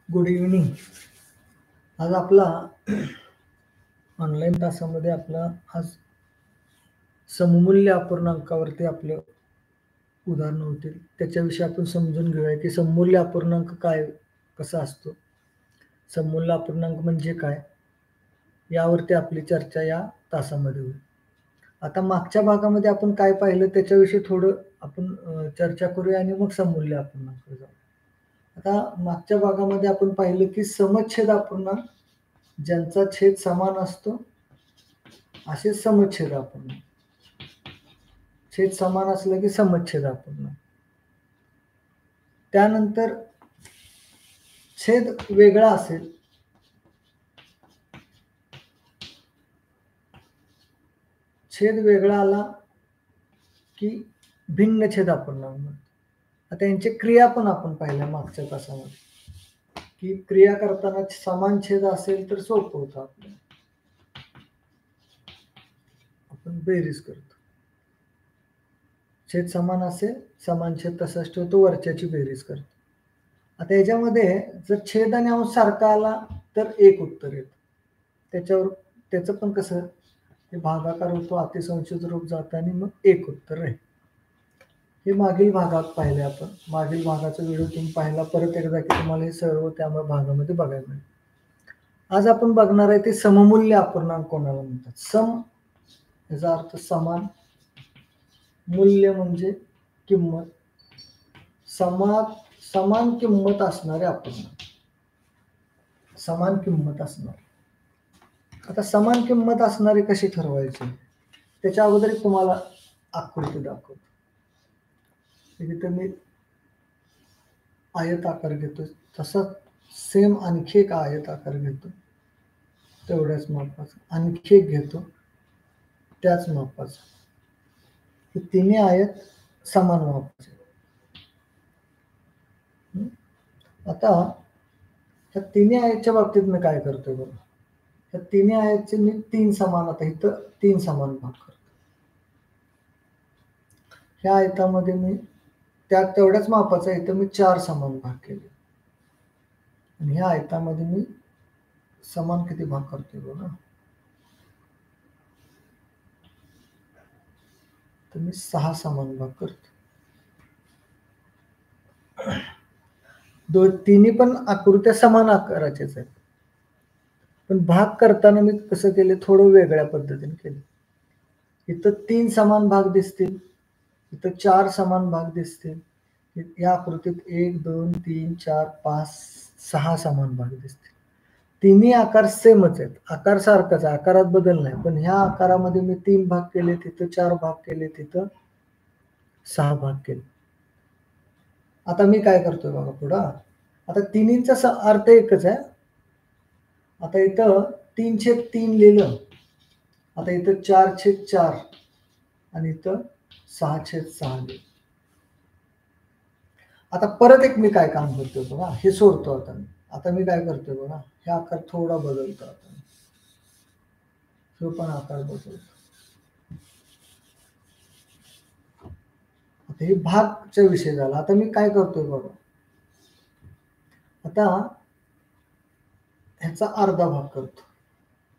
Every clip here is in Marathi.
Good evening. आज आपला ऑनलाईन तासामध्ये आपला आज सममूल्य अपूर्णांकावरती आपलं उदाहरण होतील. त्याच्याविषयी आपण समजून घेऊया की सममूल्य अपूर्णांक काय, कसा असतो, सममूल्य अपूर्णांक म्हणजे काय, यावरती आपली चर्चा या तासामध्ये होईल. आता मागच्या भागामध्ये आपण काय पाहिलं त्याच्याविषयी थोडं आपण चर्चा करूया आणि मग सममूल्य अपूर्णांक जाऊ. आता मागच्या भागामध्ये आपण पाहिलं की समच्छेद अपूर्णांक ज्यांचा छेद समान असतो असे समच्छेद अपूर्णांक. छेद समान असलं की समच्छेद अपूर्णांक. त्यानंतर छेद वेगळा असेल छेद वेगळा आला की भिन्न छेद अपूर्णांक म्हणतो. आता यांची क्रिया पण आपण पाहिल्या मागच्या तासामध्ये की क्रिया करताना समान छेद असेल तर सोपं होतं आपल्याला, आपण बेरीज करतो. छेद समान असेल समान छेद तसाच ठेवतो, वरच्याची बेरीज करतो. आता याच्यामध्ये जर छेद आणि अंश सारखा आला तर एक उत्तर येतं. त्याच्यावर त्याचं पण कसं ते भागाकार होतो, अतिसंक्षिप्त रूप जातं आणि मग एक उत्तर राहील. हे मागील भागात पाहिले आपण. मागील भागाचा व्हिडिओ तुम्ही पाहिला परत एकदा की तुम्हाला हे सर्व त्या भागामध्ये बघायला मिळेल. आज आपण बघणार आहे ते सममूल्य अपूर्णांक कोणाला म्हणतात. सम याचा अर्थ समान, मूल्य म्हणजे किंमत, समान किंमत असणारे अपूर्णांक, समान किंमत असणारे. आता समान किंमत असणारे कशी ठरवायची त्याच्या अगोदर तुम्हाला आकृती दाखवतो. इथे मी आयत आकार घेतो, तसंच सेम आणखी एक आयत आकार घेतो तेवढ्याच मापाचा, आणखी एक घेतो त्याच मापाचा. हे तिन्ही आयत समान मापाचे. आता ह्या तिन्ही आयतच्या बाबतीत मी काय करतोय बघा, ह्या तिन्ही आयतचे मी तीन समान, आता इथं तीन समान भाग करतो. ह्या आयतामध्ये मी त्या तेवढ्याच मापाचा इथं मी चार समान भाग केले आणि ह्या आयतामध्ये मी समान किती भाग करतोय बघा, तर मी 6 समान भाग करतो. तिन्ही पण आकृत्या समान आकाराच्याच आहेत, पण भाग करताना मी कसं केले, थोडं वेगळ्या पद्धतीने केले. इथं 3 समान भाग दिसतील, इथं 4 समान भाग दिसतील. या आकृतीत 1 2 3 4 5 6 समान भाग दिसतील. तिन्ही आकार सेमच आहेत, आकार सारखाच आहे, आकारात बदल नाही. पण ह्या आकारामध्ये मी 3 भाग केले, तिथं 4 भाग केले, तिथं 6 भाग केले. आता मी काय करतोय बघा पुढं, आता तिन्हींचा अर्थ एकच आहे. आता इथं 3/3 लिहिलं, आता इथं 4/4 आणि इथं 6/6 लिहिलं. आता परत एक मी काय काम करतोय बघा, हे सोडतो आता मी काय करतोय बघा, हे आकार थोडा बदलतो. आता तो पण आकार बदलतो. आता हे भागचा विषय झाला. आता मी काय करतोय बघा, आता ह्याचा अर्धा भाग करतो,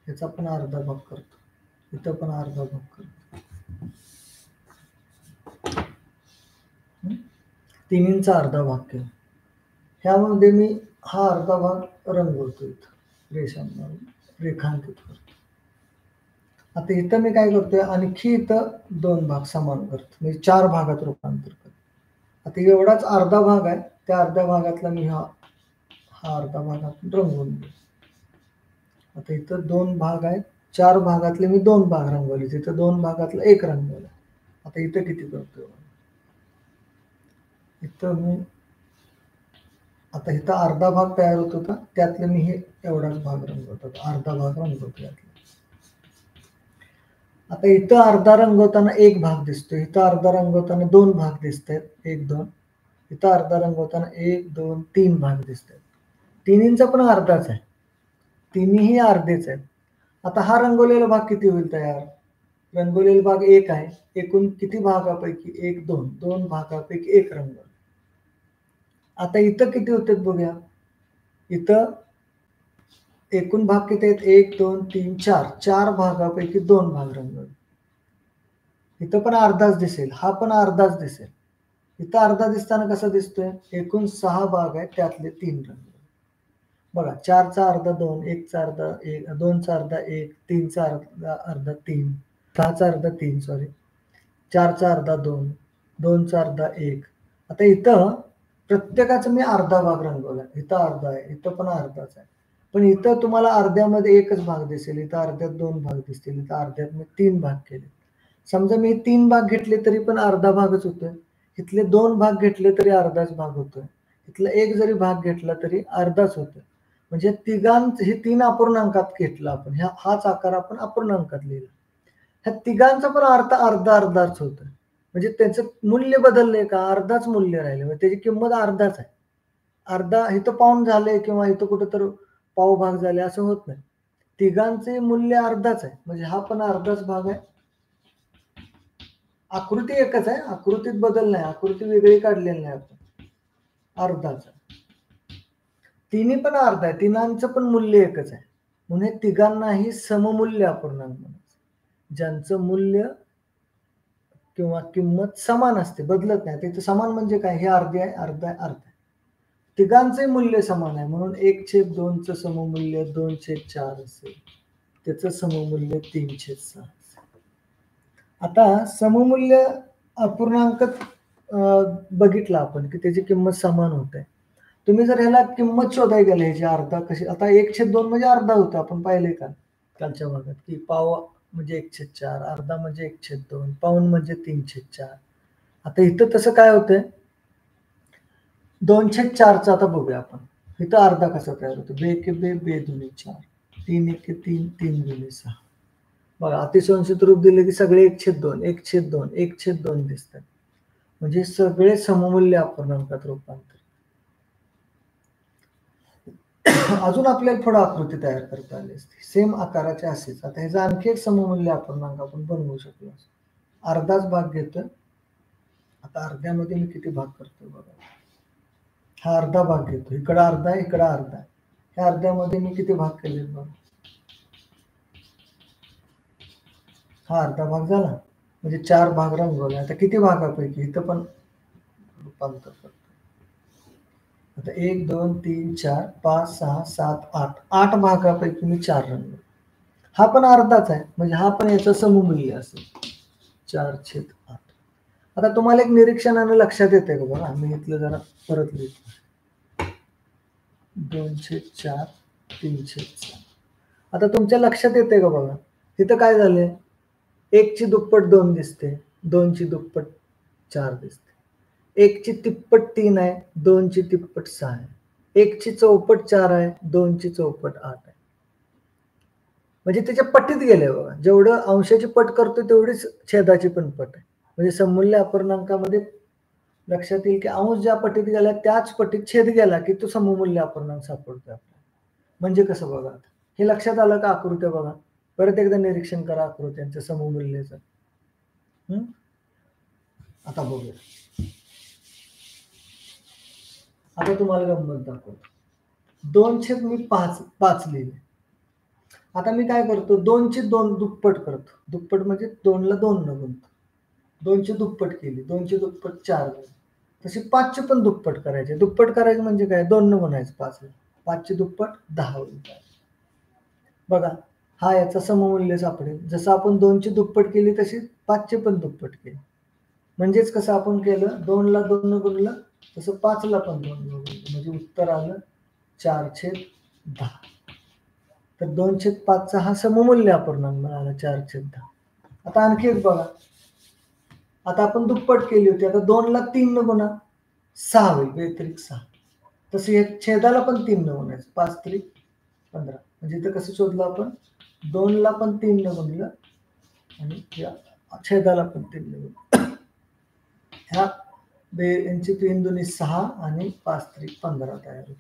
ह्याचा पण अर्धा भाग करतो, इथं पण अर्धा भाग करतो. तिन्हींचा अर्धा भाग केला. ह्यामध्ये मी हा अर्धा भाग रंगवतो, इथं रेखांकित करतो. आता इथं मी काय करतोय, आणखी इथं 2 भाग समान करतो, म्हणजे 4 भागात रूपांतर करतो. आता एवढाच अर्धा भाग आहे, त्या अर्ध्या भागातला मी हा अर्धा भाग आपण रंगवून घेऊ. आता इथं 2 भाग आहेत, 4 भागातले मी 2 भाग रंगवले, तिथं 2 भागातला 1 रंगवला. आता इथं किती करतोय, इथं मी आता इथं अर्धा भाग तयार होत होता, त्यातलं मी हे एवढाच भाग रंगवतो, अर्धा भाग रंगवतो यातला. आता इथं अर्धा रंगवताना 1 भाग दिसतोय, इथं अर्धा रंगवताना 2 भाग दिसत आहेत, 1 2. इथं अर्धा रंगवताना 1 2 3 भाग दिसत आहेत. तिन्हींचा पण अर्धाच आहे, तिन्ही अर्धेच आहेत. आता हा रंगवलेला भाग किती होईल तयार, रंगवलेला भाग 1 आहे, एकूण किती भागापैकी 1 2 2 भागापैकी 1 रंगवला. आता इथं किती होतात बघूया, इथं एकूण भाग किती आहेत? 1 2 3 4 4 भागापैकी 2 भाग रंगवले. इथं पण अर्धाच दिसेल, हा पण अर्धाच दिसेल. इथं अर्धा दिसताना कसा दिसतोय? एकूण 6 भाग आहेत, त्यातले 3 रंगवले. बघा 4चा अर्धा 2, 1चा अर्धा 1, 2चा अर्धा 1, 3चा अर्धा 3, 6चा अर्धा 3 सॉरी, 4चा अर्धा 2, 2चा अर्धा 1. आता इथं प्रत्येकाचं मी अर्धा भाग रंगवला. इथं अर्धा आहे, इथं पण अर्धाच आहे. पण इथं तुम्हाला अर्ध्यामध्ये एकच भाग दिसेल, इथं अर्ध्यात 2 भाग दिसतील, इथं अर्ध्यात मी 3 भाग केले. समजा मी 3 भाग घेतले तरी पण अर्धा भागच होतोय. इथले 2 भाग घेतले तरी अर्धाच भाग होतोय. इथला 1 जरी भाग घेतला तरी अर्धाच होतोय. म्हणजे हे 3 अपूर्णांकात घेतलं आपण. हाच आकार आपण अपूर्णांकात लिहिला. ह्या तिघांचा पण अर्थ अर्धा अर्धाच होतोय. म्हणजे त्याचं मूल्य बदललंय का? अर्धाच मूल्य राहिलं. म्हणजे त्याची किंमत अर्धाच आहे. अर्धा इथं पाऊण झालंय किंवा इथं कुठं तर पाव भाग झाले असं होत नाही. तिघांचे मूल्य अर्धाच आहे. म्हणजे हा पण अर्धाच भाग आहे. आकृती एकच आहे, आकृतीत बदल नाही, आकृती वेगळी काढलेली नाही आपण. अर्धाच तिन्ही पण अर्धा आहे, तिघांचं पण मूल्य एकच आहे. म्हणून हे तिघांनाही सममूल्य अपूर्णांक म्हणायचं. ज्यांचं मूल्य किंवा किंमत समान असते, बदलत नाही. तिथं समान म्हणजे काय? हे अर्धे आहे, अर्धा आहे, अर्धा आहे. तिघांचे मूल्य समान आहे, म्हणून 1/2चं सममूल्य 2/4 असेल, त्याचं सममूल्य 3/6 असेल. आता सममूल्य अपूर्णांक बघितला आपण की त्याची किंमत समान होते. तुम्ही जर ह्याला किंमत शोधायला गेले ह्याची अर्धा कशी, आता 1/2 म्हणजे अर्धा होता, आपण पाहिले का कालच्या भागात की पाव म्हणजे 1/4, अर्धा म्हणजे 1/2, पाऊण म्हणजे 3/4. आता इथं तसं काय होतंय? 2/4चं आता बघूया आपण. इथं अर्धा कसा तयार होतो? 2 एके 2, 2 दुनी 4, 3 एके 3, 3 दुनी 6. बघा अतिसंक्षिप्त रूप दिले की सगळे 1/2, 1/2, 1/2 दिसतात. म्हणजे सगळे सममूल्य अपूर्णांकात रूपांतर. अजून आपल्याला थोडं आकृती तयार करता आली असते, सेम आकाराचे असेच. आता ह्याचा आणखी एक सममूल्य अपूर्णांक आपण बनवू शकलो. अर्धाच भाग घेतोय. आता अर्ध्यामध्ये मी किती भाग करतो बघा. हा अर्धा भाग घेतो, इकडं अर्धा आहे, इकडं अर्धा आहे. ह्या अर्ध्यामध्ये मी किती भाग केले बघा. हा अर्धा भाग झाला, म्हणजे 4 भाग रंगवले. आता किती भागापैकी इथं पण रूपांतर करतो. आता 1 2 3 4 5 6 7 8 8 भागापैकी मी 4 रंगवले. हा पण अर्धाच आहे, म्हणजे हा पण याचं सममूल्य असेल 4/8. आता तुम्हाला एक निरीक्षणाने लक्षात येते का बघा, मी इथलं जरा परत लिहितो 2/4 3/4. आता तुमच्या लक्षात येते का बघा, तिथं काय झालंय? 1ची दुप्पट 2 दिसते, 2ची दुप्पट 4 दिसते, 1ची तिप्पट 3 आहे, 2ची तिप्पट 6 आहे, 1ची चौपट 4 आहे, 2ची चौपट 8 आहे. म्हणजे त्याच्या पटीत गेले बघा. जेवढं अंशाची पट करतो तेवढीच छेदाची पण पट आहे. म्हणजे सममूल्य अपूर्णांकामध्ये लक्षात येईल की अंश ज्या पटीत गेला त्याच पटीत छेद गेला की तो सममूल्य अपूर्णांक सापडतो आपल्याला. म्हणजे कसं बघा, हे लक्षात आलं का? आकृत्या बघा, परत एकदा निरीक्षण करा आकृत्यांचं सममूल्यचं. आता बघूया. आता तुम्हाला गंमत दाखवतो. 2/5 लिहिले. आता मी काय करतो? 2ची 2 दुप्पट करतो. दुप्पट म्हणजे 2ला 2 न गुणतो. 2ची दुप्पट केली, 2ची दुप्पट 4 झाली. तशी 5ची पण दुप्पट करायची. दुप्पट करायची म्हणजे काय? 2 न गुणायचं 5ला. 5ची दुप्पट 10 होईल. बघा, हा याचा सममूल्य सापडेल. जसं आपण 2ची दुप्पट केली तशी 5ची पण दुप्पट केली. म्हणजेच कसं आपण केलं, 2ला 2 न गुणलं तसं 5ला पण 2 न गुणलं, म्हणजे उत्तर आलं 4/10. तर 2/5चा हा सममूल्य अपूर्णांक मिळाला 4/10. आता आणखी एक बघा, आता आपण दुप्पट केली होती, आता 2ला 3 न गुणा 6 होईल, व्यतिरिक्त 6. तसं हे छेदाला पण 3 न गुणायचं, 5 3 15. म्हणजे इथं कसं शोधलं आपण? 2ला पण 3 न गुणलं आणि छेदाला पण 3 न गुणलं. ह्या यांची 3 दुनी 6 आणि 5 3 15 तयार होईल.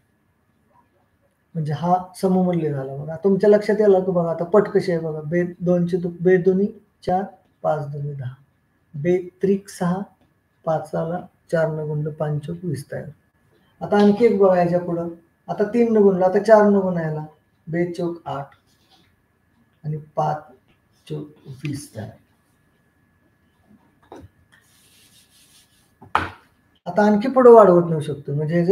म्हणजे हा सममूल्य झाला. बघा तुमच्या लक्षात यायला की बघा आता पट कशी आहे बघा. 2 दुनी 4, 5 दुनी 10, 2 त्रिक 6, 5ला 4 न गुणलं 5 20 तयार. आता आणखी एक बघा याच्या पुढं, आता 3 न गुणला, आता 4 न गुणायला 2 चौक 8 आणि 5 चौक 20 झाले. आता आणखी पुढे वाढवत नेऊ शकतो. म्हणजे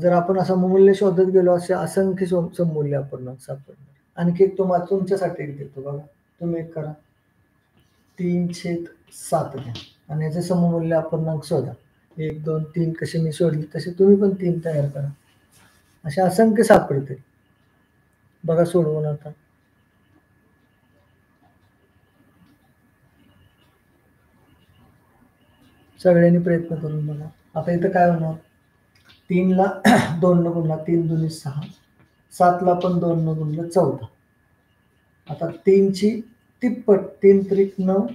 जर आपण असं मूल्य शोधत गेलो, असे असंख्य सममूल्य अपूर्णांक सापडणार. आणखी एक तुम्हाला तुमच्यासाठी एक देतो बघा. तुम्ही एक करा, 3/7 घ्या आणि याचे सममूल्य अपूर्णांक शोधा. 1 2 3 कसे मी शोधले तसे तुम्ही पण 3 तयार करा. असे असंख्य सापडते. बघा सोडवून आता. सगळ्यांनी प्रयत्न करून बघा. आता इथं काय होणार, 3 ला 2 न गुणला 3 दुनी 6, 7 ला पण 2 न गुणलं 14. आता 3 ची तिप्पट, 3 त्रिक 9,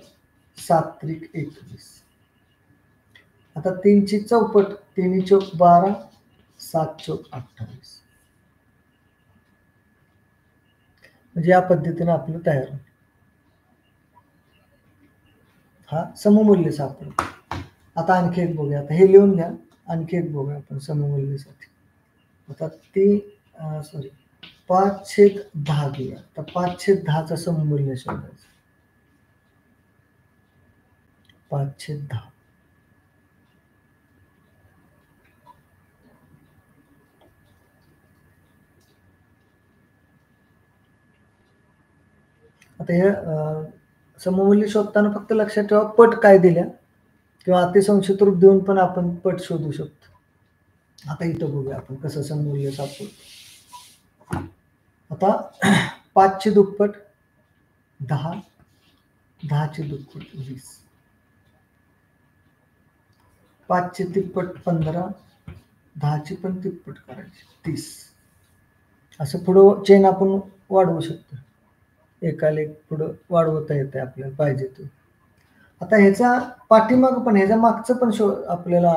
7 त्रिक 21. आता 3 ची चौपट, 3 चौक 12, 7 चौक 28. म्हणजे या पद्धतीने आपलं तयार होतं. हा सममूल्य सापडतो. आता आणखी एक बघूया. आता हे लिहून घ्या. आणखी एक बघूया आपण सममूल्यसाठी. आता 5/10 घेऊया. तर 5/10 सममूल्य शोधायचं. 5/10. आता हे सममूल्य शोधताना फक्त लक्षात ठेवा, पट काय दिल्या किंवा अतिसंक्षिप्त रूप देऊन पण आपण पट शोधू शकतो. आता इथं बघूया आपण कसं सममूल्य सापडतं. आता 5 ची दुप्पट 10, 10 ची दुप्पट 20, 5 ची तिप्पट 15, 10 ची पण तिप्पट करायची 30. असं पुढं चेन आपण वाढवू शकतो. एकाला एक पुढं वाढवता येते आपल्याला पाहिजे तो. आता ह्याचा पाठीमाग पण, ह्याच्या मागचं पण आपल्याला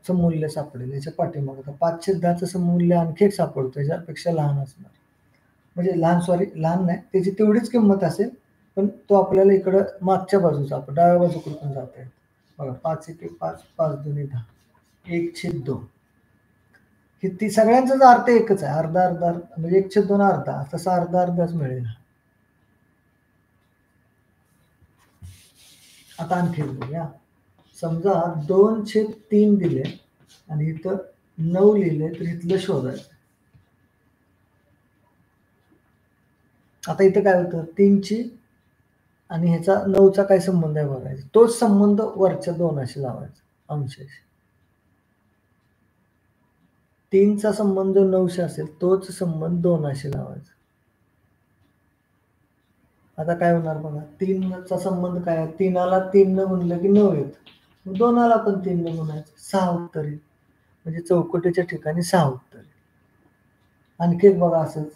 सममूल्य सापडेल. ह्याच्या पाठीमाग 5/10चं सममूल्य आणखी एक सापडतो, ह्याच्यापेक्षा लहान असणार. म्हणजे लहान नाही, त्याची तेवढीच किंमत असेल, पण तो आपल्याला इकडं मागच्या बाजूचा, आपण डाव्या बाजूकडे पण जाता येईल. बघा 5 1 5, 5 2 10, 1/2. ही ती सगळ्यांचाच अर्थ एकच आहे, अर्धा अर्धा, म्हणजे 1/2 अर्धा, तसा अर्धा अर्धाच मिळेल. आता आणखी बघूया. समजा 2/3 दिले आणि इथं 9 लिहिले, तर इथलं शोधायचं. आता इथं काय होतं, 3 ची आणि ह्याचा 9चा काय संबंध आहे बघायचा. तोच संबंध वरच्या 2 लावायचा, अंशाशी. 3चा संबंध 9शी असेल, तोच संबंध 2 लावायचा. आता काय होणार बघा, 3चा संबंध काय आहे, 3ला 3 न गुणलं की 9 येतं. 2ला पण 3 न गुणायचं, 6 उत्तर येईल. म्हणजे चौकटीच्या ठिकाणी 6 उत्तर येईल. आणखी एक बघा असंच,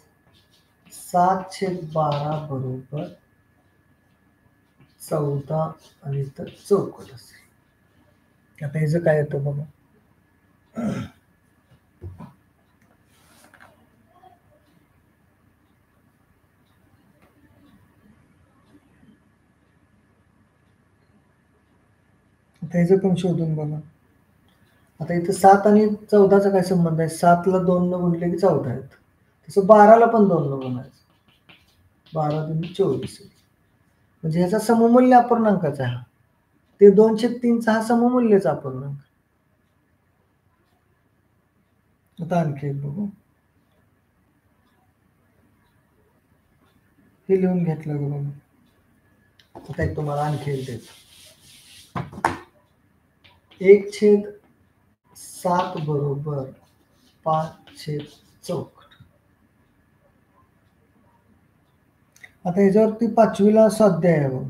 7/12 बरोबर 14 आणि इथं चौकट असेल. आता ह्याचं काय येतं बघा. आता ह्याचं पण शोधून बघा. आता इथं 7 आणि 14चा काय संबंध आहे, 7ला 2 न गुणले की 14 आहेत. तसं 12ला पण 2 न गुणायचं, 12 2 24. म्हणजे ह्याचा सममूल्य अपूर्णांकाचा आहे हा. ते 2/3चा हा सममूल्यचा अपूर्णांक. आता आणखी एक बघू. हे लिहून घेतलं बघा. आता एक तुम्हाला आणखी एक द्यायचं. 1/7 बरोबर 5/4. आता ह्याच्यावरती 5वीला स्वाध्याय आहे बघा,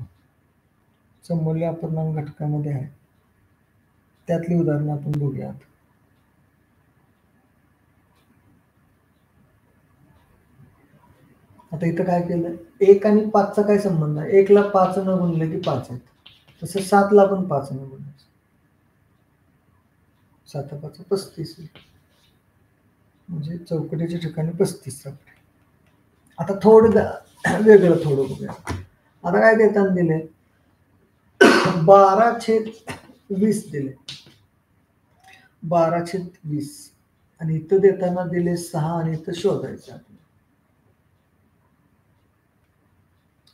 सममूल्य अपूर्णांक घटकामध्ये आहे. त्यातली उदाहरणं आपण बघूयात. आता इथं काय केलं, 1 आणि 5चा काय संबंध आहे, 1ला 5 न गुणलं की 5 आहेत. तसं 7ला पण 5 न गुणायचं, 7 5 35. म्हणजे चौकटीच्या ठिकाणी 35 सापडेल. आता वेगळं थोडं बघूया. आता काय देताना दिले, 12/20 दिले. 12/20 आणि इथं देताना दिले 6 आणि इथं शोधायचं आपल्याला.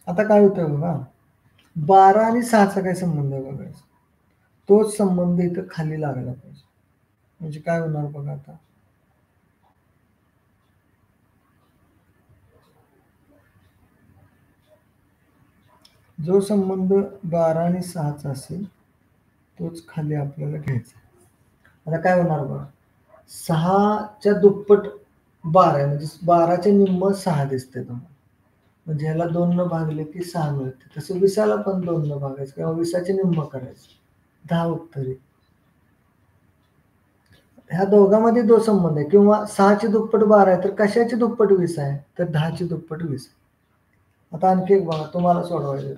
आता काय होतं बघा, 12 आणि 6चा काय संबंध आहे बघायचा. तोच संबंध इथं खाली लागला पाहिजे. म्हणजे काय होणार बघा आता. जो संबंध 12 आणि 6चा असेल तोच खाली आपल्याला घ्यायचा. आता काय होणार बघा, 6च्या दुप्पट 12 आहे, म्हणजे 12चे निम्म 6 दिसते तुम्हाला. म्हणजे ह्याला 2 न भागले की 6 मिळते. तसं 20ला पण 2 न भागायचं किंवा 20चे निम्म करायचं. 10 उत्तर आहे. ह्या दोघांमध्ये जो संबंध आहे, किंवा 6ची दुप्पट 12 आहे तर कशाची दुप्पट 20 आहे, तर 10ची दुप्पट 20 आहे. आता आणखी एक बघा, तुम्हाला सोडवायचं.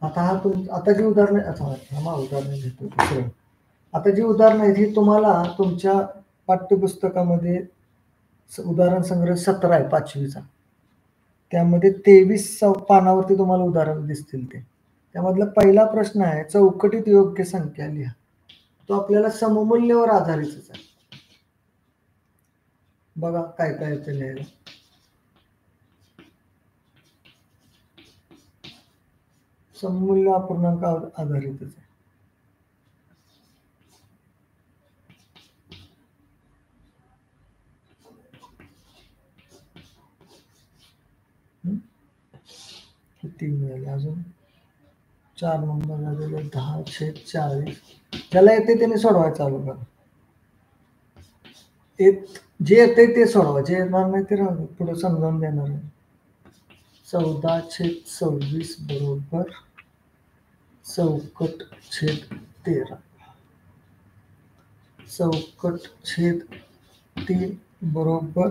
आता आता जी उदाहरणं, उदाहरणं घेतो दुसरं. आता जी उदाहरणं आहेत ही तुम्हाला तुमच्या पाठ्यपुस्तकामध्ये उदाहरण संग्रह 17 आहे 5वीचा. त्यामध्ये 23 पानावरती तुम्हाला उदाहरण दिसतील ते. त्यामधला पहिला प्रश्न आहे, चौकटीत योग्य संख्या लिहा. तो आपल्याला सममूल्यवर आधारितच आहे. बघा काय काय येते लिहायला. सममूल्य अपूर्णांक आधारितच आहे. किती मिळाले अजून 4 नंबर झालेले 10/40. ज्याला येते त्याने सोडवायचं चालू करा. जे येते ते सोडवा, जे येणार नाही ते राहू पुढे समजावून देणार आहे. 14/26 बरोबर चौकट छेद 13. चौकट छेद 3 बरोबर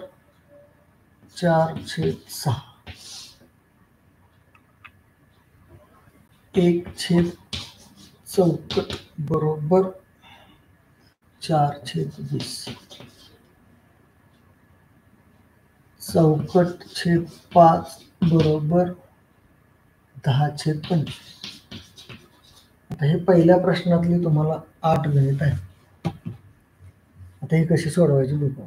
4/6. 1 छेद चौकट बरोबर 4/20. चौकट छेद 5 बरोबर 10/25. आता हे पहिल्या प्रश्नातली तुम्हाला 8 गणित आहे. आता हे कशी सोडवायची बघू.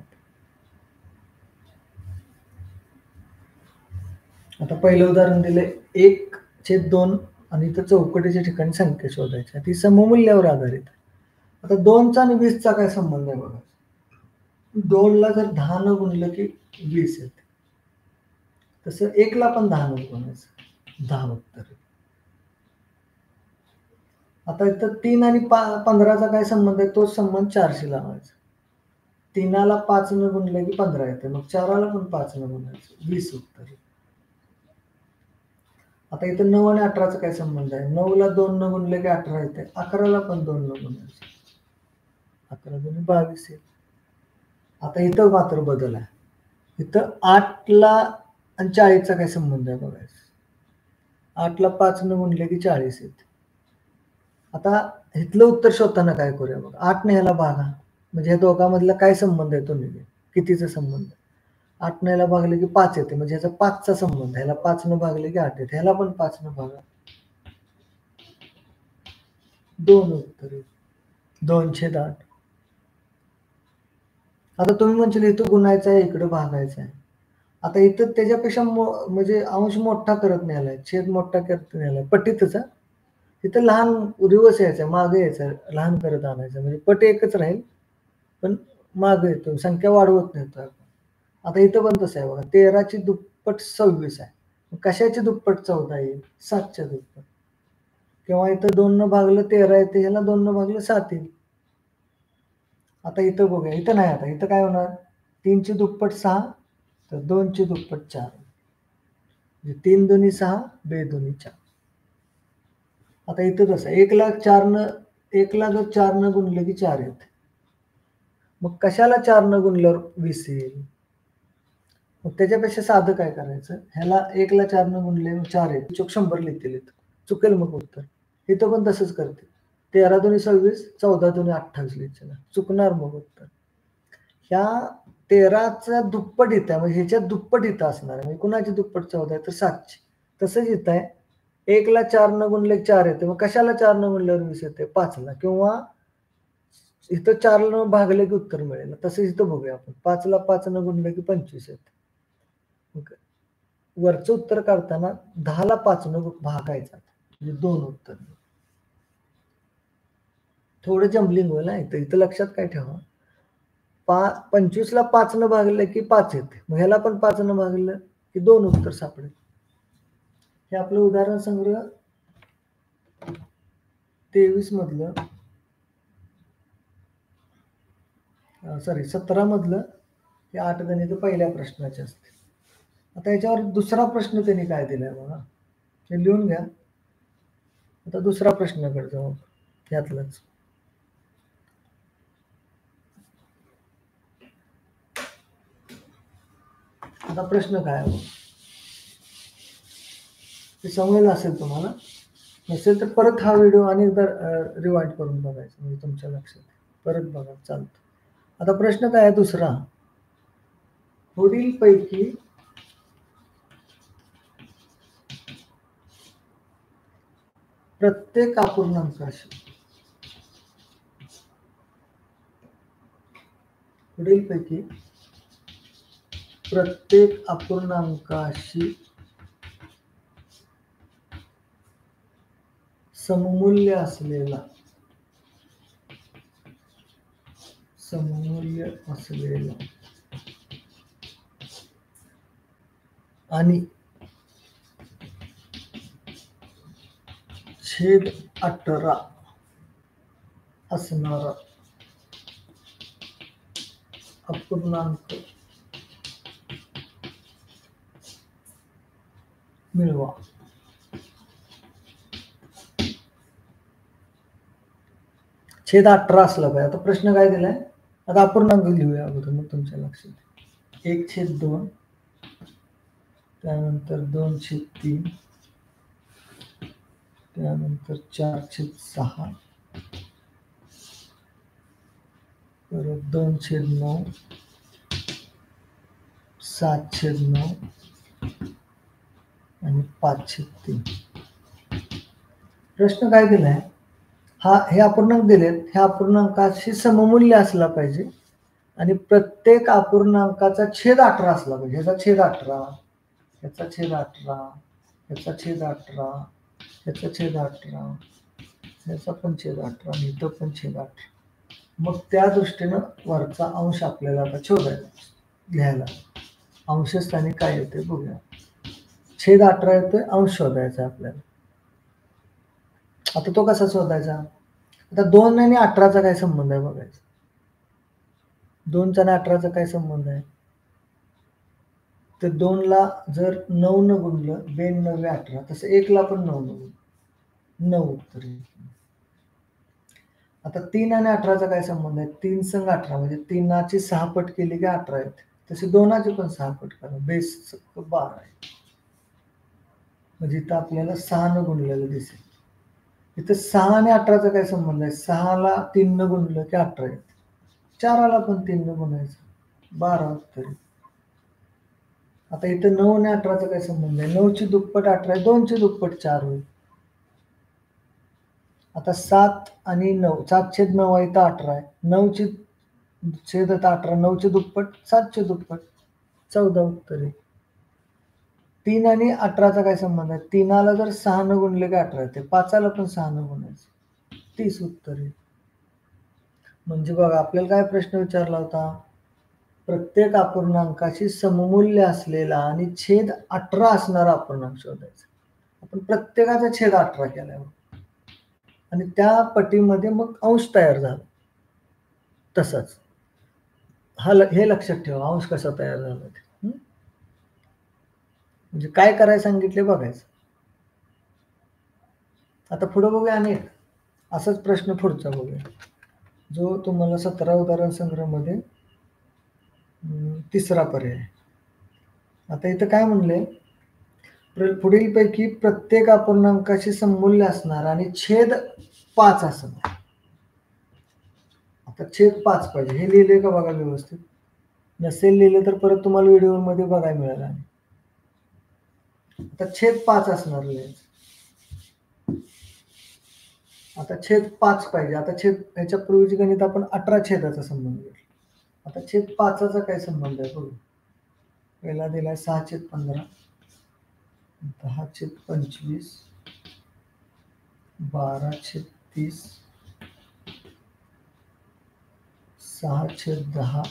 आता पहिलं उदाहरण दिले 1/2 आणि इथं चौकटीच्या ठिकाणी संख्या शोधायची. ती सममूल्यावर आधारित आहे. आता 2चा आणि 20चा काय संबंध आहे बघा. 2ला जर 10 न गुणलं की 20 येते. तसं 1ला पण 10 न गुणायचं, 10 उत्तर. आता इथं 3 आणि 15चा काय संबंध आहे, तोच संबंध 4शी लावायचा. 3ला 5 न गुणलं की 15 येते, मग 4ला पण 5 न गुणायचं, 20 उत्तर. आता इथं 9 आणि 18चा काय संबंध आहे, 9ला 2 न गुणले की 18 येते, 11ला पण 2 न गुणायचं, 11 2 22 येते. आता इथं मात्र बदल आहे. इथं 8ला आणि 40चा काय संबंध आहे बघायचं. 8ला 5 न गुणले की 40 येते. आता इथलं उत्तर शोधताना काय करूया बघा. 8 ने ह्याला भागा, म्हणजे या दोघांमधला काय संबंध आहे तो निघेल, कितीचा संबंध. 8 ने ह्याला भागले की 5 येते, म्हणजे ह्याचा 5चा संबंध. ह्याला 5 न भागले की 8 येते, ह्याला पण 5 न भागा, 2 उत्तर येईल, 2/8. आता तुम्ही म्हणजे इथं गुणायचं आहे, इकडे भागायचं आहे. आता इथं त्याच्यापेक्षा म्हणजे अंश मोठा करत न्यायलाय, छेद मोठा करत न्यायलाय, पटीतच. तिथं लहान रिवर्स यायचं, मागे यायचं, लहान करत आणायचं, म्हणजे पट एकच राहील पण मागे येतो, संख्या वाढवत नेतो आपण. आता इथं पण तसं आहे बघा, 13ची दुप्पट 26 आहे, कशाची दुप्पट 14 येईल, 7च्या दुप्पट. किंवा इथं 2 न भागलं 13 येते, ह्याला 2 न भागलं 7 येईल. आता इथं बघूया, इथं नाही. आता इथं काय होणार, 3ची दुप्पट 6 तर 2ची दुप्पट 4, म्हणजे 3 2 6, 2 2 4. आता इथं कसं, 1ला 4 न, 1ला जर 4 न गुणलं की 4 येते, मग कशाला 4 न गुणल्यावर 20 येईल. मग त्याच्यापेक्षा साधं काय करायचं, ह्याला 1ला 4 न गुणले 4 येईल, चूक 100 लिहितील, इथं चुकेल मग उत्तर. इथं पण तसंच करते, 13 2 26, 14 2 28 लिहिलं, चुकणार मग उत्तर. ह्या 13चा दुप्पट इथं आहे, म्हणजे ह्याच्यात दुप्पट इथं असणार आहे, म्हणजे कुणाची दुप्पट 14 आहे तर 7ची. तसंच इथं आहे, 1ला 4 न गुणले 4 येते, मग कशाला 4 न गुणल्यावर 20 येते, 5ला. किंवा इथं 4 न भागले की उत्तर मिळेल. तसं इथं बघूया आपण. 5 ला 5 न गुणलं की 25 येतं. मग वरचं उत्तर काढताना 10 ला 5 न भागायचं. म्हणजे 2 उत्तर. थोडं जम्बलिंग होईल ना इथं लक्षात काय ठेवा. 25 ला 5 न भागलं की 5 येते. मग ह्याला पण 5 न भागलं की 2 उत्तर सापडेल. हे आपलं उदाहरण संग्रह 23 मधलं 17 मधलं हे 8 गणित पहिल्या प्रश्नाचे असते. आता याच्यावर दुसरा प्रश्न त्यांनी काय दिलाय बघा, हे लिहून घ्या. आता दुसरा प्रश्नाकडे जाऊ यातलाच. आता प्रश्न काय आहे, ते समजलं असेल तुम्हाला. नसेल तर परत हा व्हिडिओ आणि एकदा रिवाइंड करून बघायचा, म्हणजे तुमच्या लक्षात परत बघा चालतं. आता प्रश्न काय आहे दुसरा, पुढील पैकी प्रत्येक अपूर्णांकाशी सममूल्य असलेला आणि छेद 18 असणारा अपूर्णांक मिळवा. छेद 18 असला पाहिजे. आता प्रश्न काय दिलाय, आता अपूर्णांक लिहूया अगोदर, मग तुमच्या लक्षात. 1/2, त्यानंतर 2/3, त्यानंतर 4/6, परत 2/9, 7/9 आणि 5/3. प्रश्न काय दिलाय, हे अपूर्णांक दिलेत, ह्या अपूर्णांकाशी सममूल्य असला पाहिजे आणि प्रत्येक अपूर्णांकाचा छेद 18 असला पाहिजे. ह्याचा छेद 18, ह्याचा छेद 18, ह्याचा छेद 18, ह्याचा छेद 18, ह्याचा पण छेद 18 आणि इथं पण छेद 18. मग त्या दृष्टीनं वरचा अंश आपल्याला आता शोधायला लिहायला. अंशस्थानी काय येते बघूया. छेद 18 येतोय, अंश शोधायचा आपल्याला. आता तो कसा शोधायचा, आता 2 आणि 18चा काय संबंध आहे बघायचा. 2चा आणि 18चा काय संबंध आहे, तर 2 ला जर 9 न गुणलं, 2 9 18, तसं 1 ला पण 9 न गुणलं, 9 उत्तर. आता 3 आणि 18चा काय संबंध आहे, 3 संग 18 म्हणजे 3ची 6 पट केली की 18 येते. तसे 2ची पण 6 पट करा, बेस 12 आहे. म्हणजे इथं आपल्याला 6 न गुणलेलं दिसेल. इथं 6 आणि 18चा काय संबंध आहे, 6 ला 3 न गुणलं की 18 येते. 4 ला पण 3 न गुणायचं, 12 उत्तर. आता इथं 9 आणि 18चा काय संबंध आहे, 9ची दुप्पट 18 आहे, 2ची दुप्पट 4 होईल. आता 7 आणि 9, 7/9 आहे, इथं 18 आहे, 9ची छेद 18, 9ची दुप्पट 7ची दुप्पट, 14 उत्तर आहे. 3 आणि 18चा काय संबंध आहे, 3ला जर 6 न गुणले की 18 येते, 5ला पण 6 न गुणायचं, 30 उत्तर आहे. म्हणजे बघा आपल्याला काय प्रश्न विचारला होता, प्रत्येक अपूर्णांकाशी सममूल्य असलेला आणि छेद 18 असणारा अपूर्णांक शोधायचा. आपण प्रत्येकाचा छेद 18 केलाय आणि त्या पटीमध्ये मग अंश तयार झाला. तसंच हे लक्षात ठेवा, अंश कसा तयार झाला ते. म्हणजे काय करायला सांगितले बघायचं. आता पुढे बघूया अनेक असाच प्रश्न पुढचा बघूया, जो तुम्हाला 17 उदाहरण संग्रह मध्ये तिसरा पर्याय. आता इथं काय म्हणले, पुढील पैकी प्रत्येक अपूर्णांकाशी सममूल्य असणार आणि छेद 5 असणार. आता छेद 5 पाहिजे, हे लिहिले का बघा व्यवस्थित. नसेल लिहिलं तर परत तुम्हाला व्हिडिओ मध्ये बघायला मिळालं. आता छेद 5 असणार लिहायचं. आता छेद 5 पाहिजे. आता छेद ह्याच्या पूर्वीचे गणित आपण 18 छेदाचा संबंध घेतला. आता छेद 5चा काय संबंध आहे बघू. पहिला दिलाय 6/15, 10/25, 12/30, 6/10,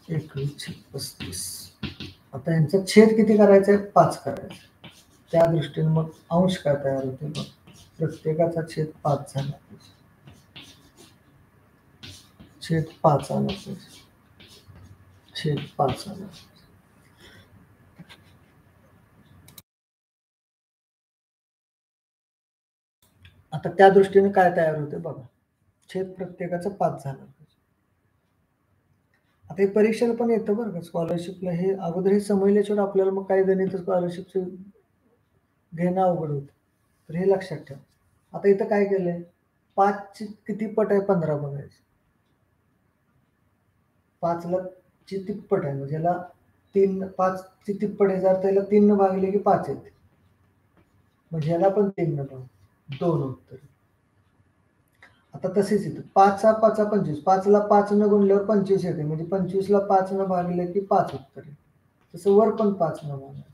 21/35. आता यांचा छेद किती करायचा आहे? 5 करायचा. त्या दृष्टीने मग अंश काय तयार होते बघ. प्रत्येकाचा छेद 5 झाला पाहिजे. छेद 5 आला पाहिजे. छेद 5 आला पाहिजे. आता त्या दृष्टीने काय तयार होते बघा. छेद प्रत्येकाचा 5 झाला पाहिजे. आता हे परीक्षेला पण येतं बरं का, स्कॉलरशिपला हे अगोदर हे समजल्याशिवाय आपल्याला मग काही गणित स्कॉलरशिपचे घेणं अवघड होतं. तर हे लक्षात ठेवा. आता इथं काय केलंय, 5 ची किती पट आहे? 15 बघायचं. 5ला ची तिप्पट आहे म्हणजे याला 5 ची तिप्पट आहे, जर त्याला 3 न भागले की 5 येते. म्हणजे याला पण 3 न भाग, 2 उत्तर. आता तसेच इथं 5 5 25, 5ला 5 न गुणल्यावर 25 येते, म्हणजे 25ला 5 न भागले की 5 उत्तर येते. तसं वर पण 5 न भागायचं,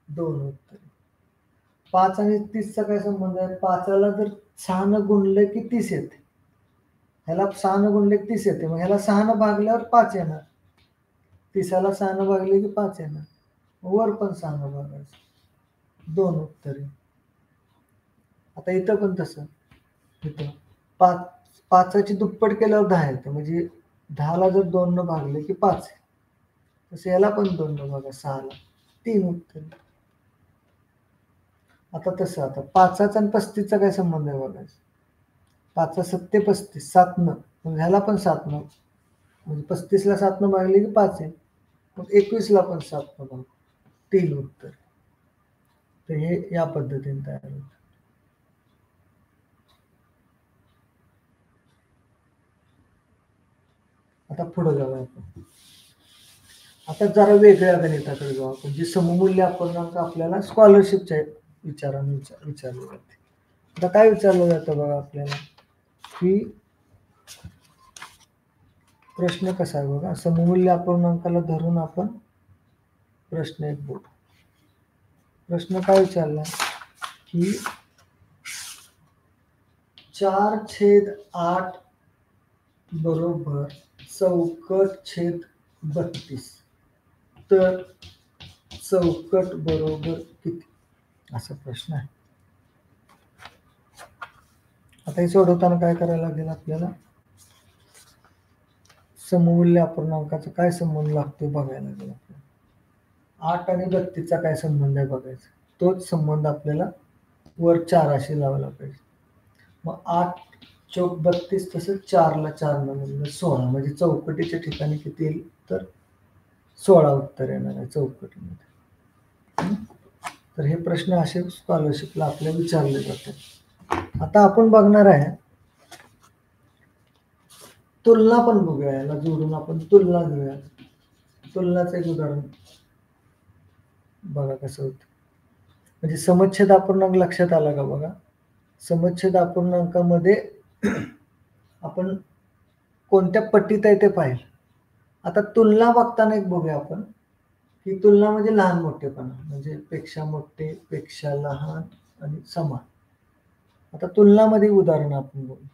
2 उत्तर. 5 आणि 30चा काय संबंध आहे? 5ला जर 6 न गुणले की 30 येते. ह्याला 6 न गुणले की 30 येते, मग ह्याला 6 न भागल्यावर 5 येणार. 30ला 6 न भागले की 5 येणार. वर पण 6 न भागायचं, 2 उत्तर. आता इथं पण तसं, इथं 5ची दुप्पट केल्यावर 10 येतं, म्हणजे 10ला जर 2 न भागले की 5 आहे. तसं याला पण 2 न भागा, 6ला 3 उत्तर. आता तसं आता 5चा आणि 35चा काय संबंध आहे बघायचं. 5 7 35, 7 न, मग ह्याला पण 7 न, म्हणजे 35ला 7 न भागले की 5 आहे. मग 21ला पण 7 न भाग, 3 उत्तर. तर हे या पद्धतीने तयार होतं. आता पुढे जाऊया आपण. आता जरा वेगळ्या गणिताकडे जाऊ आपण, जी सममूल्य अपूर्णांक आपल्याला स्कॉलरशिपच्या विचारले जाते. आता काय विचारलं जातं बघा आपल्याला, की प्रश्न कसा आहे बघा. सममूल्य अपूर्णांकाला धरून आपण प्रश्न एक बघू. प्रश्न काय विचारला की 4/8 बरोबर चौकट छेद 32, तर चौकट बरोबर किती, असा प्रश्न आहे. आता हे सोडवताना काय करायला लागेल आपल्याला, सममूल्य अपूर्णांकाचा काय संबंध लागतो बघायला लागेल आपल्याला. 8 आणि 32चा काय संबंध आहे बघायचा. तोच संबंध आपल्याला वर 4 अशी लावला पाहिजे. मग 8 चौक 32, तसंच 4ला 4 न 16, म्हणजे चौकटीच्या ठिकाणी किती येईल, तर 16 उत्तर येणार आहे चौकटीमध्ये. तर हे प्रश्न असे स्कॉलरशिपला आपल्याला विचारले जातात. आता आपण बघणार आहे तुलना पण बघूया, याला जोडून आपण तुलना घेऊया. तुलनाचं एक उदाहरण बघा कसं होतं. म्हणजे समच्छेद अपूर्णांक लक्षात आला का बघा. समच्छेद अपूर्णांकामध्ये आपण कोणत्या पट्टीत आहे ते पाहिलं. आता तुलना बघताना एक बघूया आपण, की तुलना म्हणजे लहान मोठेपणा, म्हणजे पेक्षा मोठे, पेक्षा लहान आणि समान. आता तुलनामध्ये उदाहरण आपण बघू.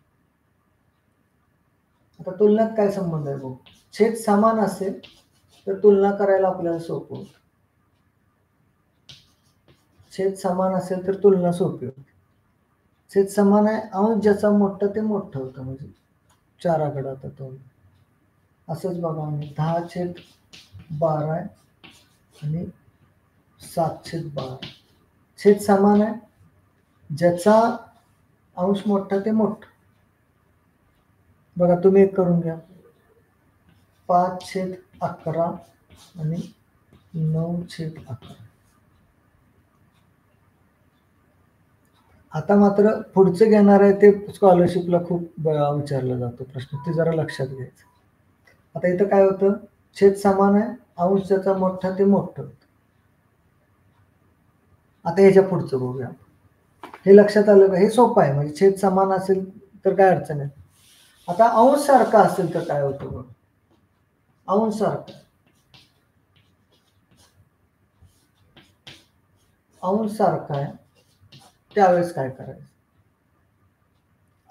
आता तुलनात काय संबंध आहे बघू. छेद समान असेल तर तुलना करायला आपल्याला सोपं होतं. छेद समान असेल तर तुलना सोपी होते. छेद समान आहे, अंश ज्याचा मोठा ते मोठं होतं, म्हणजे 4कडे आता तो. असंच बघा, 10/12 आहे आणि 7/12. छेद समान आहे, ज्याचा अंश मोठा ते मोठं. बघा तुम्ही एक करून घ्या, 5/11 आणि 9/11. आता मात्र पुढचं घेणार आहे ते स्कॉलरशिपला खूप विचारलं जातो प्रश्न, ते जरा लक्षात घ्यायचं. आता इथं काय होतं, छेद समान आहे, अंश ज्याचा मोठा ते मोठं होतं. आता ह्याच्या पुढचं बघूया. हे लक्षात आलं का? हे सोपं आहे, म्हणजे छेद समान असेल तर काय अडचण आहे. आता अंश सारखा असेल तर काय होतं बघ. अंश सारखा, अंश सारखा आहे त्यावेळेस काय करायचं.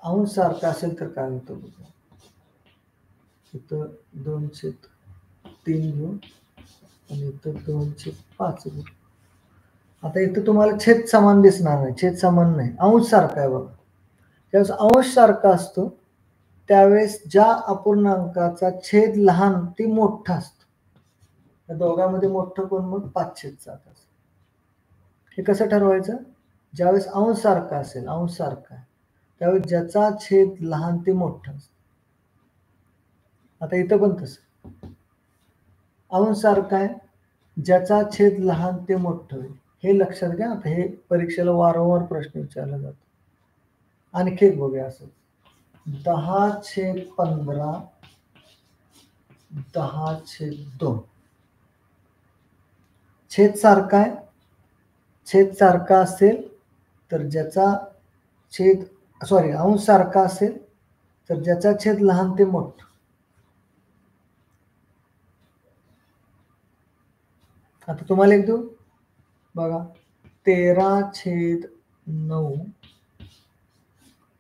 अंश सारखा असेल तर काय होतं बघ. इथं 2/3 घेऊ आणि इथं 2/5 घेऊ. आता इथं तुम्हाला छेद समान दिसणार नाही, छेद समान नाही, अंश सारखा आहे बघा. त्यावेळेस अंश सारखा असतो त्यावेळेस ज्या अपूर्णांकाचा छेद लहान ती मोठा असतो. या दोघांमध्ये मोठं कोण? मग 5/7 असतं. हे कसं ठरवायचं? ज्यावेळेस अंश सारखा असेल, अंश सारखा त्यावेळेस ज्याचा छेद लहान ते मोठा असतो. आता इथं पण तसं अंश सारखा आहे, ज्याचा छेद लहान ते मोठं होईल. हे लक्षात घ्या. आता हे परीक्षेला वारंवार प्रश्न विचारला जातो. आणखी एक बघूया असं 10/15 10/2. छेद सारखा आहे, छेद सारखा असेल तर ज्याचा छेद अंश सारखा असेल तर ज्याचा छेद लहान ते मोठं. आता तुम्हाला एक देऊ बघा 13/9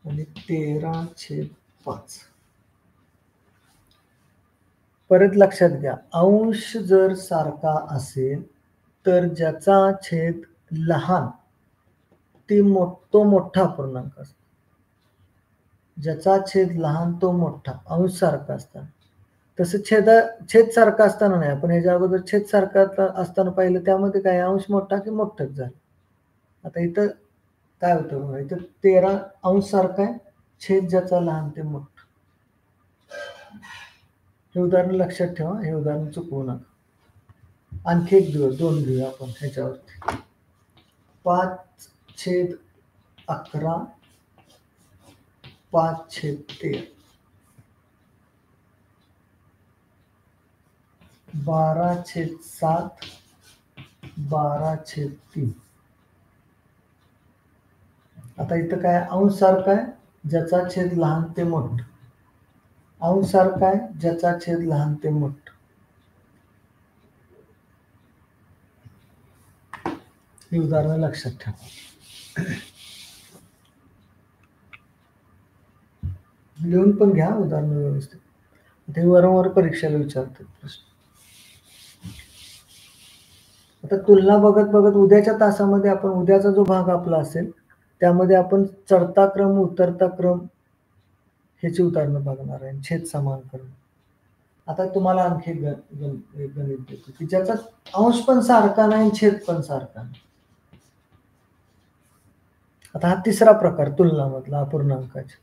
आणि 13/5. परत लक्षात घ्या, अंश जर सारखा असेल तर ज्याचा छेद लहान तो मोठा अपूर्णांक असतो. ज्याचा छेद लहान तो मोठा, अंश सारखा असताना. तसं छेद सारखा असताना नाही, आपण ह्याच्या अगोदर छेद सारखा असताना पाहिलं त्यामध्ये काय अंश मोठा की मोठाच झाला. आता इथं काय होतं बघा, इथं 13 अंश सारखा आहे, छेद ज्याचा लहान ते मोठं. हे उदाहरण लक्षात ठेवा, हे उदाहरण चुकवू नका. आणखी एक दोन घेऊया आपण ह्याच्यावरती 5/11 5/13 12/7 12/3. आता इथं काय अंश सारखा आहे, ज्याचा छेद लहान ते मोठं. अंश सारखा आहे, ज्याचा छेद लहान ते मोठं. ही उदाहरणं लक्षात ठेवा. लिहून पण घ्या उदाहरणं व्यवस्थित. ते वारंवार परीक्षेला विचारतात प्रश्न. आता तुलना बघत बघत उद्याच्या तासामध्ये आपण उद्याचा जो भाग आपला असेल त्यामध्ये आपण चढता क्रम उतरता क्रम ह्याची उदाहरणं बघणार आहे, छेद समान करून. आता तुम्हाला आणखी गणित देतो की ज्याचा अंश पण सारखा नाही, छेद पण सारखा नाही. आता हा तिसरा प्रकार तुलनामधला अपूर्णांकाचा.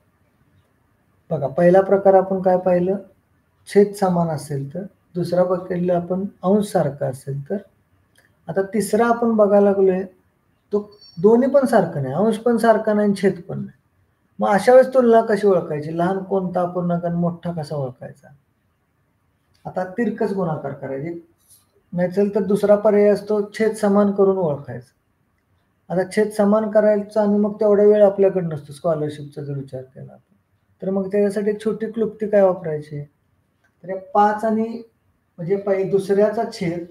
बघा, पहिला प्रकार आपण काय पाहिलं, छेद समान असेल तर. दुसरा बघितला आपण अंश सारखा असेल तर. आता तिसरा आपण बघायला लागलोय तो दोन्ही पण सारखं नाही, अंश पण सारखा नाही, छेद पण नाही. मग अशा वेळेस तुलना कशी ओळखायची, लहान कोणता अपूर्णांक आणि मोठा कसा ओळखायचा. आता तिरकस गुणाकार करायचे, नसेल तर दुसरा पर्याय असतो छेद समान करून ओळखायचं. आता छेद समान करायचं आणि मग तेवढा वेळ आपल्याकडे नसतो स्कॉलरशिपचा जर विचार केला तर मग त्याच्यासाठी छोटी क्लुप्ती काय वापरायची, तर 5 आणि म्हणजे दुसऱ्याचा छेद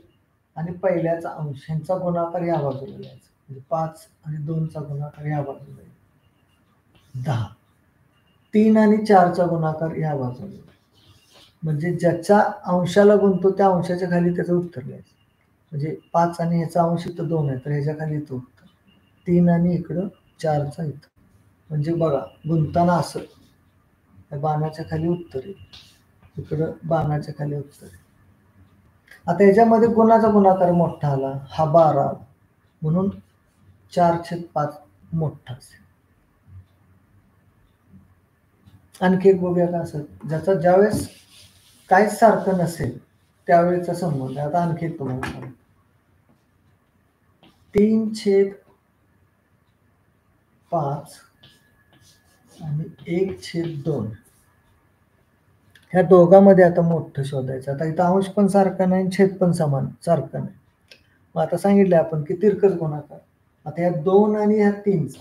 आणि पहिल्याचा अंश यांचा गुणाकार या बाजूला लिहायचा. म्हणजे 5 आणि 2चा गुणाकार या बाजूला 10. 3 आणि 4चा गुणाकार या बाजूला, म्हणजे ज्याच्या अंशाला गुणतो त्या अंशाच्या खाली त्याचं उत्तर लिहायचं. म्हणजे 5 आणि ह्याचा अंश इथं 2 आहे तर ह्याच्या खाली इथं उत्तर, 3 आणि इकडं 4चा इथं. म्हणजे बघा गुणताना असं बाणाच्या खाली उत्तर आहे, इकडं बाणाच्या खाली उत्तर आहे. आता याच्यामध्ये गुणाचा गुणाकार मोठा आला, हा 12 म्हणून 4/5 मोठा असेल. आणखी एक बघूया का असं, ज्याचा ज्यावेळेस काहीच सारखं नसेल त्यावेळेचा संबंध. आता आणखी एक तुम्हाला सांग 3/5 आणि 1/2 ह्या दोघांमध्ये आता मोठं शोधायचं. आता इथं अंश पण सारखा नाही, छेद पण सारखा नाही. मग आता सांगितलं आपण की तिरकस गुणाकार. आता ह्या 2 आणि ह्या 3चा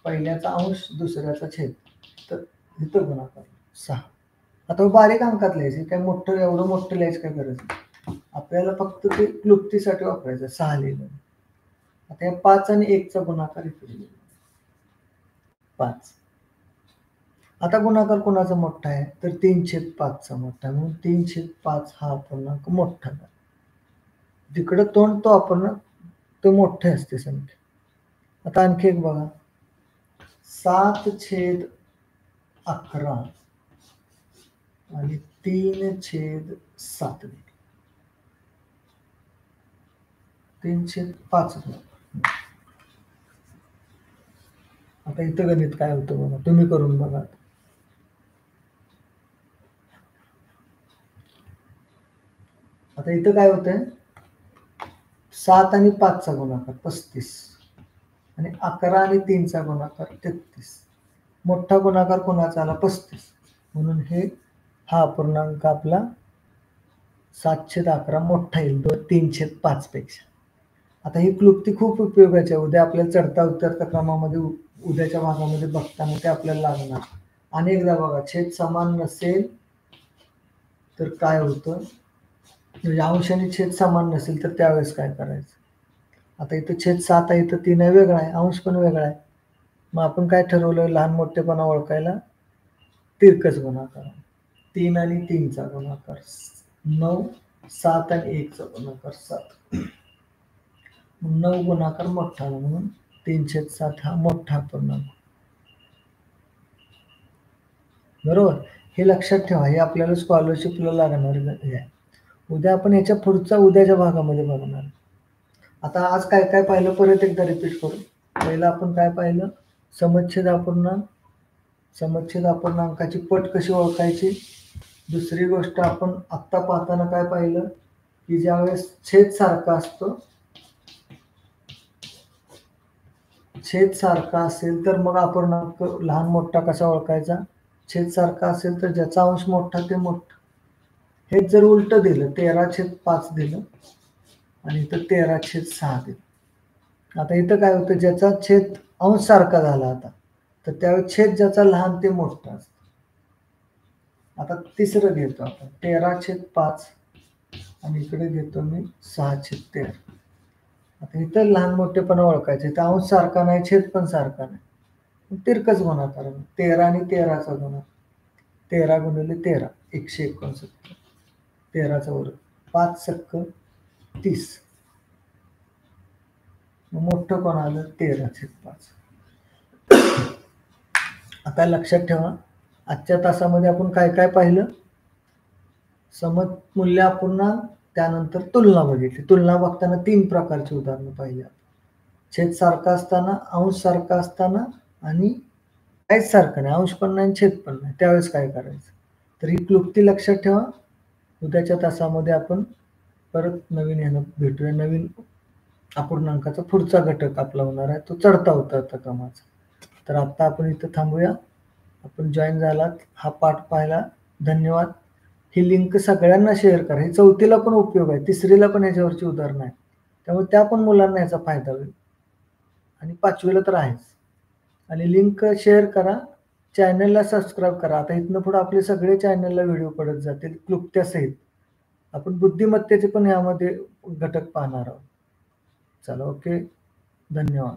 पहिल्याचा अंश दुसऱ्याचा छेद, तर इथं गुणाकार 6. आता बारीक अंकात लिहायचे, काय मोठं एवढं मोठं लिहायचं काय गरज नाही, आपल्याला फक्त ते क्लुप्तीसाठी वापरायचं. 6 लिहिलं. आता या 5 आणि 1चा गुणाकार इथे 5. आता गुणाकार कोणाचा मोठा आहे, तर 3/5चा मोठा, म्हणून 3/5 हा अपूर्णांक मोठा. तिकडं तोंड तो अपूर्णांक तो मोठे असते संख्या. आता आणखी एक बघा, 7/11 आणि 3/7. 3/5. आता इथं गणित काय होतं बघा, तुम्ही करून बघा. आता इथं काय होतंय, 7 आणि 5चा गुणाकार 35 आणि 11 आणि 3चा गुणाकार 33. मोठा गुणाकार कोणाचा आला, 35, म्हणून हा अपूर्णांक आपला 7/11 मोठा येईल 3/5 पेक्षा. आता ही क्लुप्ती खूप उपयोगाची आहे. उद्या आपल्याला चढता उतरता क्रमामध्ये उद्याच्या भागामध्ये बघताना ते आपल्याला लागणार. अनेकदा बघा, छेद समान नसेल तर काय होतं, म्हणजे अंश आणि छेद समान नसेल तर त्यावेळेस काय करायचं. आता इथं छेद 7 आहे, इथं 3 आहे, वेगळा आहे, अंश पण वेगळा आहे. मग आपण काय ठरवलं, लहान मोठेपणा ओळखायला तिरकस गुणाकार. 3 आणि 3चा गुणाकार 9, 7 आणि 1चा गुणाकार 7. 9 गुणाकार मोठा, म्हणून 3/7 हा मोठा अपूर्णांक. बरोबर, हे लक्षात ठेवा, हे आपल्याला स्कॉलरशिपला लागणार आहे. उद्या आपण याच्या पुढचा उद्याच्या भागामध्ये बघणार. आता आज काय काय पाहिलं, परत एकदा रिपीट करू. पहिलं आपण काय पाहिलं, समच्छेद अपूर्णांक. समच्छेद अपूर्णांकाची पट कशी ओळखायची. दुसरी गोष्ट आपण आत्ता पाहताना काय पाहिलं, की ज्यावेळेस छेद सारखा असतो, छेद सारखा असेल तर मग अपूर्णांक लहान मोठा कसा ओळखायचा. छेद सारखा असेल तर ज्याचा अंश मोठा ते मोठा. हेच जर उलट दिलं, 13/5 दिलं आणि इथं 13/6 दिलं. आता इथं काय होतं, ज्याचा छेद अंश सारखा झाला आता, तर त्यावेळेस छेद ज्याचा लहान ते मोठा असतो. आता तिसरं घेतो आपण, 13/5 आणि इकडे घेतो मी 6/13. आता इथं लहान मोठेपणा ओळखायचे, तर अंश सारखा नाही, छेद पण सारखा नाही, तिरकस गुणाकार. 13 आणि 13चा गुणाकार, 13 गुणिले 13 169. 13चा वर्ग 5 30. मोठं कोण आलं, 13/5. आता लक्षात ठेवा, आजच्या तासामध्ये आपण काय काय पाहिलं. सममूल्य अपूर्णांक, त्यानंतर तुलना बघितली. तुलना बघताना 3 प्रकारची उदाहरणं पाहिली. छेद सारखा असताना, अंश सारखा असताना आणि काहीच सारखं नाही, अंश पण नाही, छेद पण नाही, त्यावेळेस काय करायचं. तर ही क्लुप्ती लक्षात ठेवा. उद्याच्या तासामध्ये आपण परत नवीन ह्यानं भेटूया. नवीन अपूर्णांकाचा पुढचा घटक आपला होणार आहे, तो चढता उतरता क्रमाचा. तर आता आपण इथं थांबूया. आपण जॉईन झालात, हा पाठ पाहिला, धन्यवाद. ही लिंक सगळ्यांना शेअर करा. ही 4थीला पण उपयोग आहे, 3रीला पण याच्यावरची उदाहरणं आहे, त्यामुळे त्या पण मुलांना याचा फायदा होईल, आणि 5वीला तर आहेच. आणि लिंक शेअर करा, चॅनलला सबस्क्राईब करा. आता इथनं पुढे आपले सगळे चॅनलला व्हिडिओ पडत जातील क्लुप्त्यासहित. आपण बुद्धिमत्तेचे पण यामध्ये घटक पाहणार आहोत. चला, ओके, धन्यवाद.